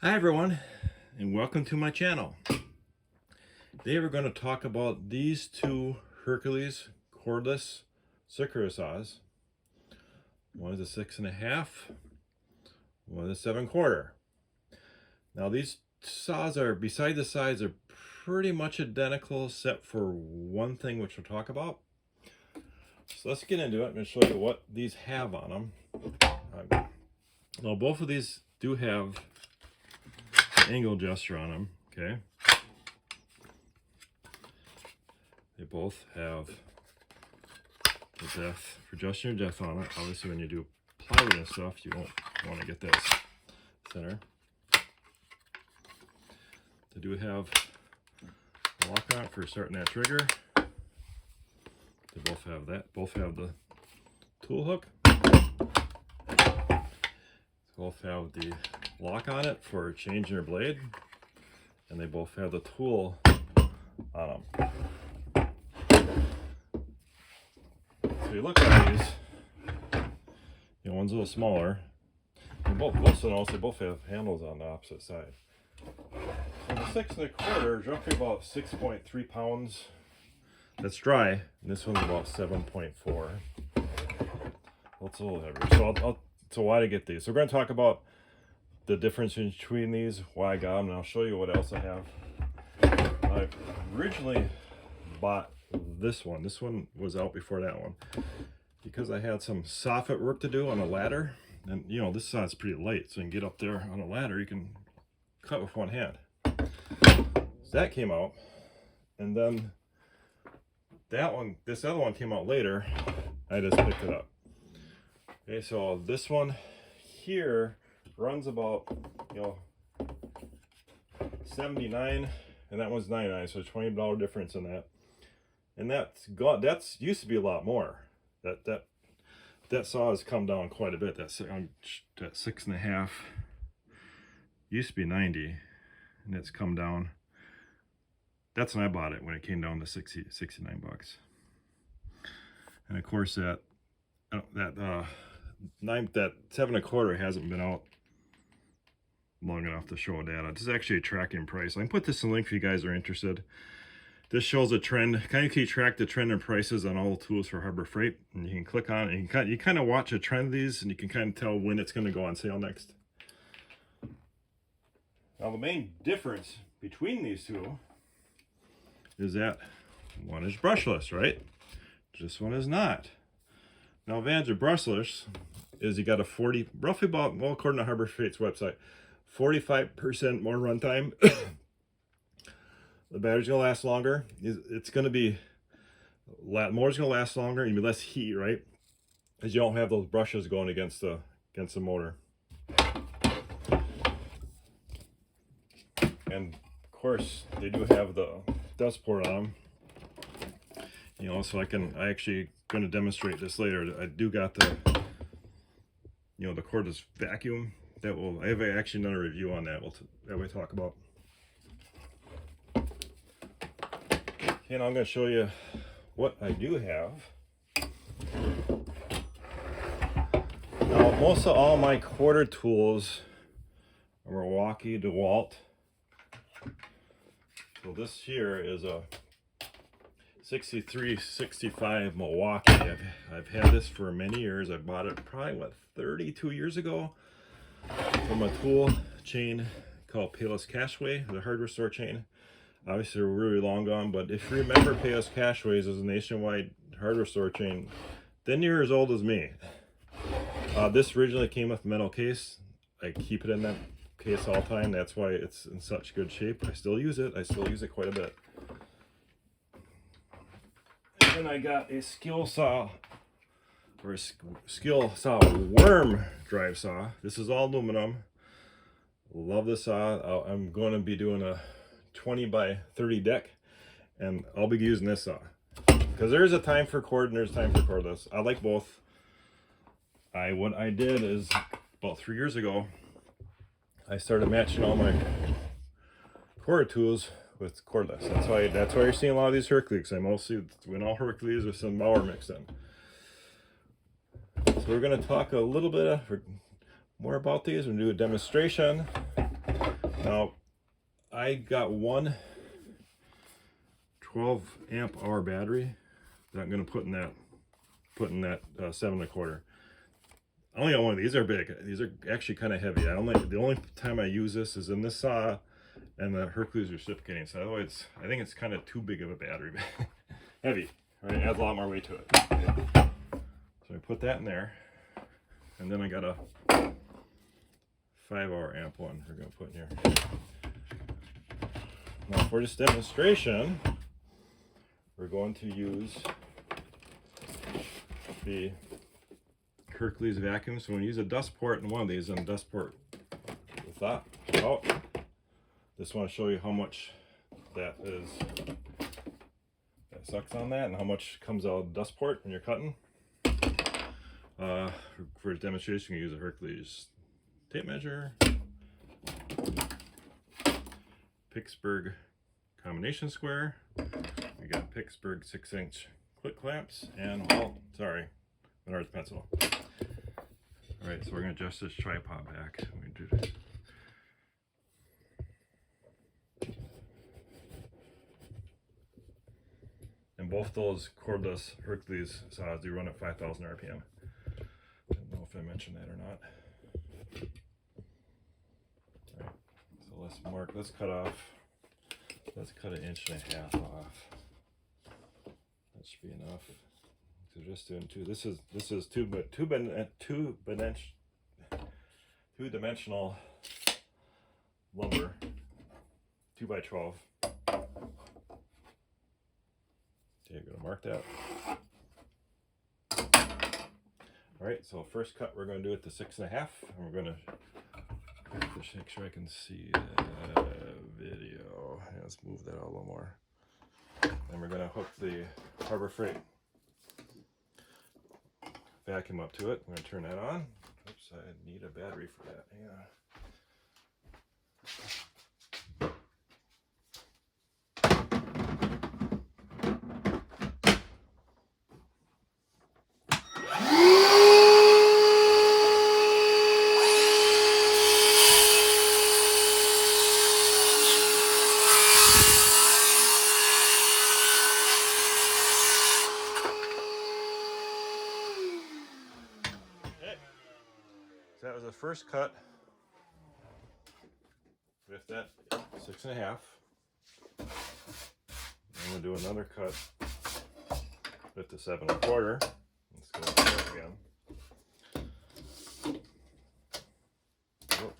Hi everyone, and welcome to my channel. Today we're going to talk about these two Hercules cordless circular saws. One is a 6.5, one is a 7/4. Now these saws are, beside the size, are pretty much identical except for one thing which we'll talk about. So let's get into it. I'm going to show you what these have on them. Now both of these do have angle adjuster on them, okay? They both have the depth for adjusting your depth on it. Obviously when you do plywood and stuff, you won't want to get this center. They do have a lock on it for starting that trigger. They both have that. Both have the tool hook. They both have the lock on it for changing your blade. And they both have the tool on them. So you look at these, one's a little smaller. And both they both have handles on the opposite side. So the 6.25 is roughly about 6.3 pounds. That's dry, and this one's about 7.4. Well, it's a little heavier. So why to get these? So we're going to talk about the difference between these, why I got them, and I'll show you what else I have. I originally bought this one. This one was out before that one because I had some soffit work to do on a ladder, and this saw's pretty light, so you can get up there on a ladder. You can cut with one hand. So that came out, and then this other one came out later. I just picked it up. Okay, so this one here runs about 79, and that one's 99, so $20 difference in that. And that's used to be a lot more. That saw has come down quite a bit. That 6.5 used to be 90, and it's come down. That's when I bought it, when it came down to 69 bucks. And of course that 7.25 hasn't been out long enough to show data. This is actually a tracking price. I can put this in a link if you guys are interested. This shows a trend. Kind of keep track the trend in prices on all the tools for Harbor Freight, and you can click on it and you kind of watch a trend of these, and you can kind of tell when it's going to go on sale next. Now the main difference between these two is that one is brushless, right? This one is not. Now, advantage of brushless is you got a roughly about, well, according to Harbor Freight's website, 45% more runtime. The battery's gonna last longer. It's gonna be more's gonna last longer, and be less heat, right? Because you don't have those brushes going against the motor. And of course, they do have the dust port on them. So I actually going to demonstrate this later. I do got the the cordless vacuum I have actually done a review on that. That we talk about. And I'm going to show you what I do have. Now, most of all my quarter tools are Milwaukee DeWalt. So this here is a 6365 Milwaukee. I've had this for many years. I bought it probably 32 years ago from a tool chain called Payless Cashway, the hardware store chain. Obviously they're really long gone, but if you remember, Payless Cashways is a nationwide hardware store chain 10 years as old as me. This originally came with a metal case. I keep it in that case all the time. That's why it's in such good shape. I still use it. I still use it quite a bit. And I got a skill saw, or a skill saw worm drive saw. This is all aluminum. Love this saw. I'm going to be doing a 20 by 30 deck, and I'll be using this saw because there's a time for cord and there's time for cordless. I like both. What I did is about 3 years ago, I started matching all my cord tools with cordless. That's why you're seeing a lot of these Hercules. I mostly went all Hercules with some Bauer mixed in. So we're going to talk a little bit more about these and do a demonstration. Now, I got one 12 amp hour battery that I'm going to put in that 7 1/4. I only got one of these. Are big. These are actually kind of heavy. The only time I use this is in this saw and the Hercules reciprocating. So otherwise, I think it's kind of too big of a battery. Heavy, right? It adds a lot more weight to it. So I put that in there, and then I got a 5-hour amp one we're going to put in here. Now for this demonstration, we're going to use the Hercules vacuum. So when you use a dust port in one of these, and a dust port with that out, just want to show you how much that sucks on that and how much comes out of the dust port when you're cutting. For a demonstration, you use a Hercules tape measure, Pittsburgh combination square. We got Pittsburgh 6-inch clip clamps, and Menard's pencil. All right, so we're going to adjust this tripod back. Let me do this. And both those cordless Hercules saws do run at 5,000 RPM. I don't know if I mentioned that or not. All right, so let's cut off. Let's cut 1.5 inches off. That should be enough. So just doing two. This is two-dimensional lumber, 2x12. Okay, I'm gonna mark that. All right, so first cut we're gonna do it to 6.5, and we're gonna just make sure I can see the video. Yeah, let's move that out a little more. And we're gonna hook the Harbor Freight vacuum up to it. I'm gonna turn that on. Oops, I need a battery for that. Hang on. That was the first cut with that 6.5. I'm gonna do another cut with the 7 1/4. Let's go there again. Oh.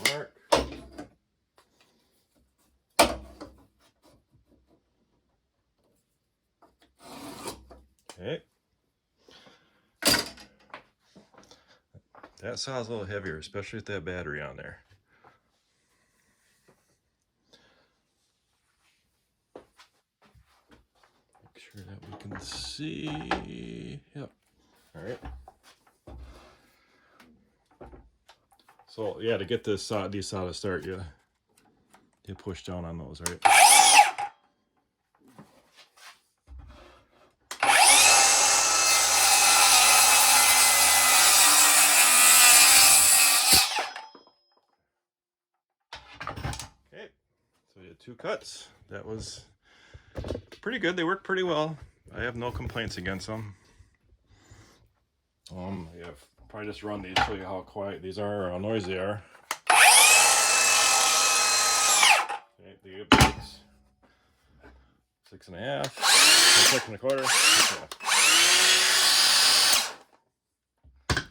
Mark. Okay. That saw's a little heavier, especially with that battery on there. Make sure that we can see. Yep. All right. So yeah, to get these saw to start, you push down on those, right? Okay, so we had 2 cuts. That was pretty good. They worked pretty well. I have no complaints against them. Yeah, probably just run these, show you how quiet these are, or how noisy they are. Okay, they get bigs. 6.5, 6 1/4, 6.5.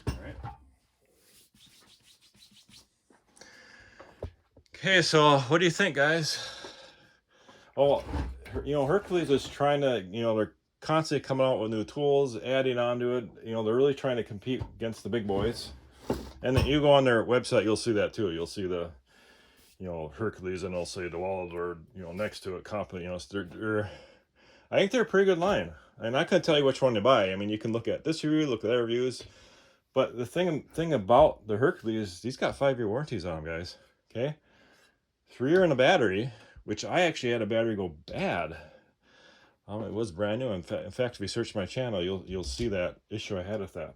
All right. Okay, so what do you think, guys? Oh, Hercules is trying to, they're constantly coming out with new tools, adding onto it. They're really trying to compete against the big boys. And then you go on their website, you'll see that too. You'll see the, Hercules, and they'll say DeWalt, or next to it, company. I think they're a pretty good line. And I couldn't tell you which one to buy. I mean, you can look at this review, look at their reviews. But the thing about the Hercules, these got 5-year warranties on them, guys. Okay, 3-year in a battery, which I actually had a battery go bad. It was brand new. In fact, if you search my channel, you'll see that issue I had with that.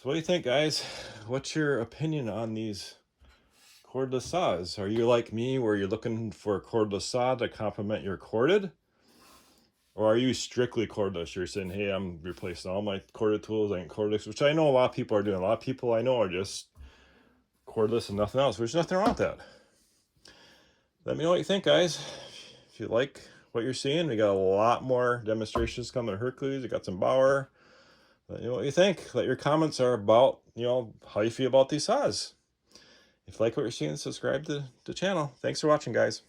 So what do you think, guys? What's your opinion on these cordless saws? Are you like me where you're looking for a cordless saw to complement your corded? Or are you strictly cordless? You're saying, hey, I'm replacing all my corded tools, I ain't cordless, which I know a lot of people are doing. A lot of people I know are just cordless and nothing else. There's nothing wrong with that. Let me know what you think, guys. If you like what you're seeing, we got a lot more demonstrations coming at Hercules. We got some Bauer. Let me know what you think. Let your comments are about, how you feel about these saws. If you like what you're seeing, subscribe to the channel. Thanks for watching, guys.